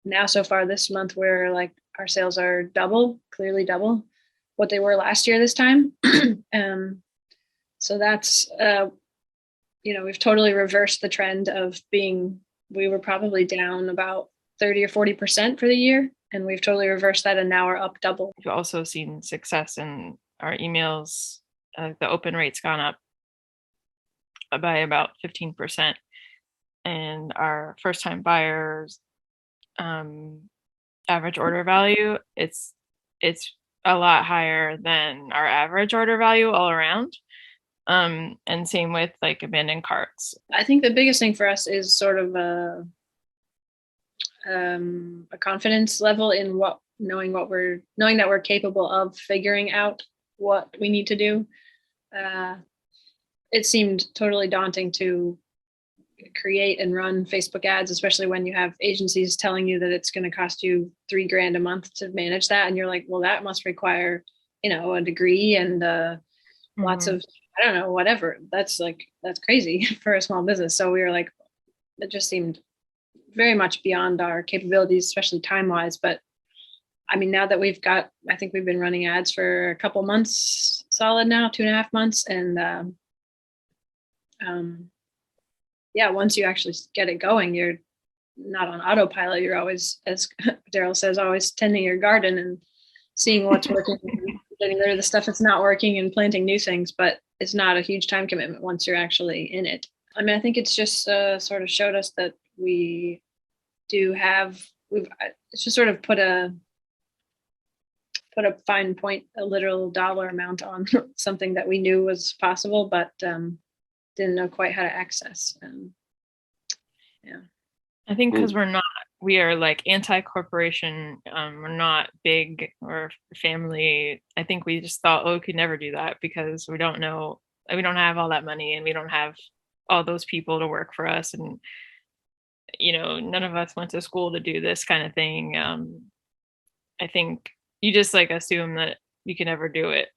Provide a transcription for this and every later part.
now so far this month, we're like, our sales are clearly double what they were last year this time. um, so that's, we've totally reversed the trend of we were probably down about 30 or 40% for the year. And we've totally reversed that. And now we're up double. We've also seen success in our emails. The open rate's gone up by about 15%. And our first time buyers um, average order value, it's a lot higher than our average order value all around. And same with like abandoned carts. I think the biggest thing for us is sort of a confidence level in knowing that we're capable of figuring out what we need to do. It seemed totally daunting to create and run Facebook ads, especially when you have agencies telling you that it's going to cost you $3,000 a month to manage that. And you're like, well, that must require, a degree and lots of, I don't know, whatever. That's crazy for a small business. So we were like, it just seemed very much beyond our capabilities, especially time wise. But I mean, now that I think we've been running ads for a couple months solid now, 2.5 months. And yeah, once you actually get it going, you're not on autopilot. You're always, as Daryl says, always tending your garden and seeing what's working, getting rid of the stuff that's not working and planting new things. But it's not a huge time commitment once you're actually in it. I mean, I think it's just sort of showed us that we do have, it's just sort of put a fine point, a literal dollar amount on something that we knew was possible, but didn't know quite how to access. Yeah. I think because we are like anti-corporation, we're not big or family. I think we just thought, oh, we could never do that because we don't have all that money and we don't have all those people to work for us. And, none of us went to school to do this kind of thing. I think you just like assume that you can never do it.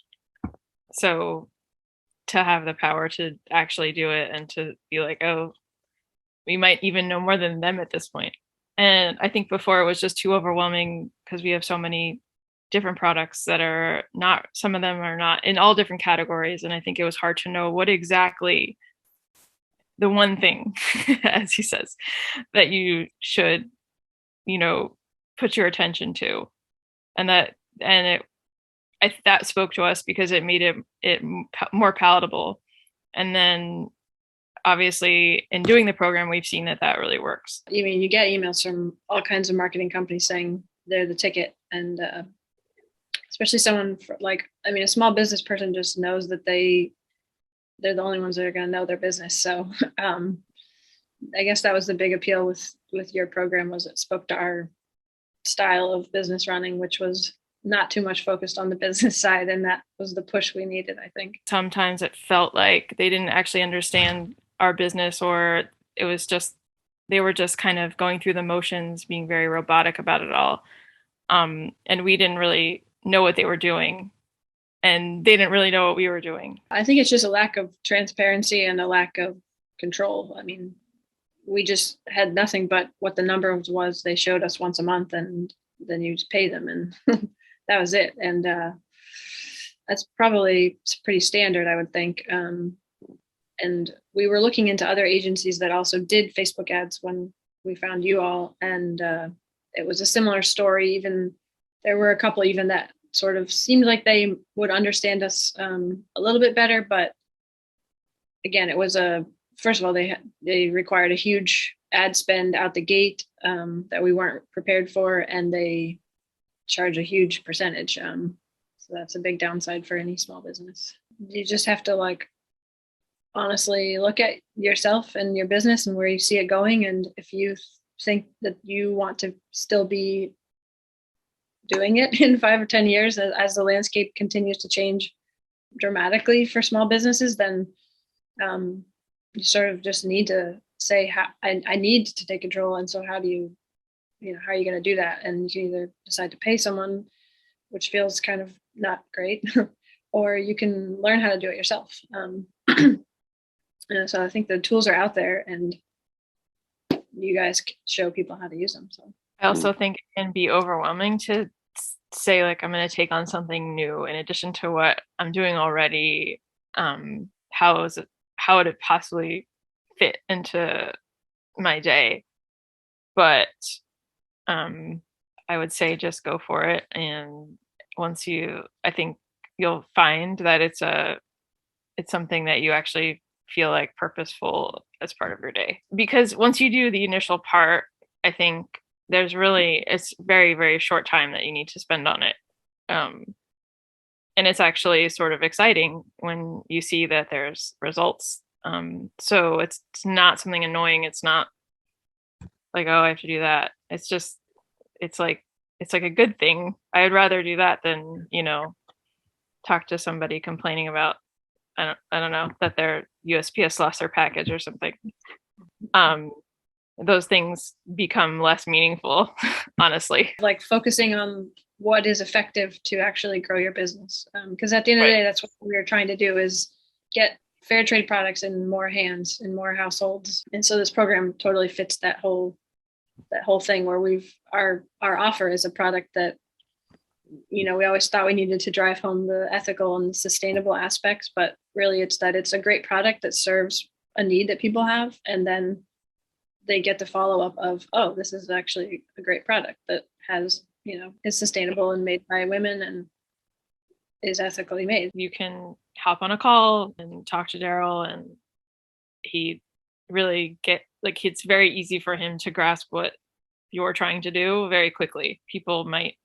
So to have the power to actually do it and to be like, oh, we might even know more than them at this point. And I think before it was just too overwhelming because we have so many different products that are not, some of them are not in all different categories. And I think it was hard to know what exactly the one thing, as he says, that you should, put your attention to. And that spoke to us because it made it more palatable. And then obviously in doing the program, we've seen that really works. I mean, you get emails from all kinds of marketing companies saying they're the ticket. And especially someone a small business person just knows that they're the only ones that are going to know their business. So I guess that was the big appeal with your program, was it spoke to our style of business running, which was not too much focused on the business side. And that was the push we needed, I think. Sometimes it felt like they didn't actually understand our business, or it was just, they were just kind of going through the motions, being very robotic about it all. And we didn't really know what they were doing. And they didn't really know what we were doing. I think it's just a lack of transparency and a lack of control. I mean, we just had nothing but what the number was. They showed us once a month, and then you just pay them, and that was it. And that's probably pretty standard, I would think. And we were looking into other agencies that also did Facebook ads when we found you all, and it was a similar story. Even there were a couple even that sort of seemed like they would understand us a little bit better, but again, it was first of all, they required a huge ad spend out the gate that we weren't prepared for, and they charge a huge percentage. So that's a big downside for any small business. You just have to honestly look at yourself and your business and where you see it going. And if you think that you want to still be doing it in 5 or 10 years as the landscape continues to change dramatically for small businesses, then you sort of just need to say, I need to take control. And so how are you going to do that? And you can either decide to pay someone, which feels kind of not great, or you can learn how to do it yourself. So I think the tools are out there, and you guys show people how to use them. So I also think it can be overwhelming to say like I'm going to take on something new in addition to what I'm doing already. How would it possibly fit into my day? But um, I would say just go for it. And I think you'll find that it's something that you actually feel like purposeful as part of your day. Because once you do the initial part, I think it's very, very short time that you need to spend on it. Um, and it's actually sort of exciting when you see that there's results. So it's not something annoying. It's not like, oh, I have to do that. It's like, it's like a good thing. I'd rather do that than, talk to somebody complaining about, I don't know, that their USPS lost their package or something. Um, those things become less meaningful, honestly. Like focusing on what is effective to actually grow your business. Because at the end of the Right. day, that's what we're trying to do is get fair trade products in more hands, in more households. And so this program totally fits that whole thing where our offer is a product that, we always thought we needed to drive home the ethical and sustainable aspects, but really it's a great product that serves a need that people have. And then they get the follow up of, oh, this is actually a great product that has, is sustainable and made by women and is ethically made. You can hop on a call and talk to Daryl, and he really it's very easy for him to grasp what you're trying to do very quickly. People might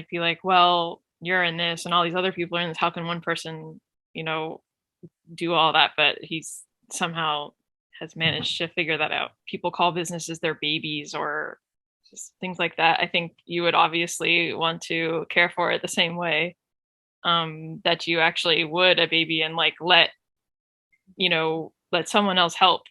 be like, well, you're in this and all these other people are in this. How can one person, do all that? But he's somehow has managed to figure that out. People call businesses their babies or just things like that. I think you would obviously want to care for it the same way that you actually would a baby, and like let someone else help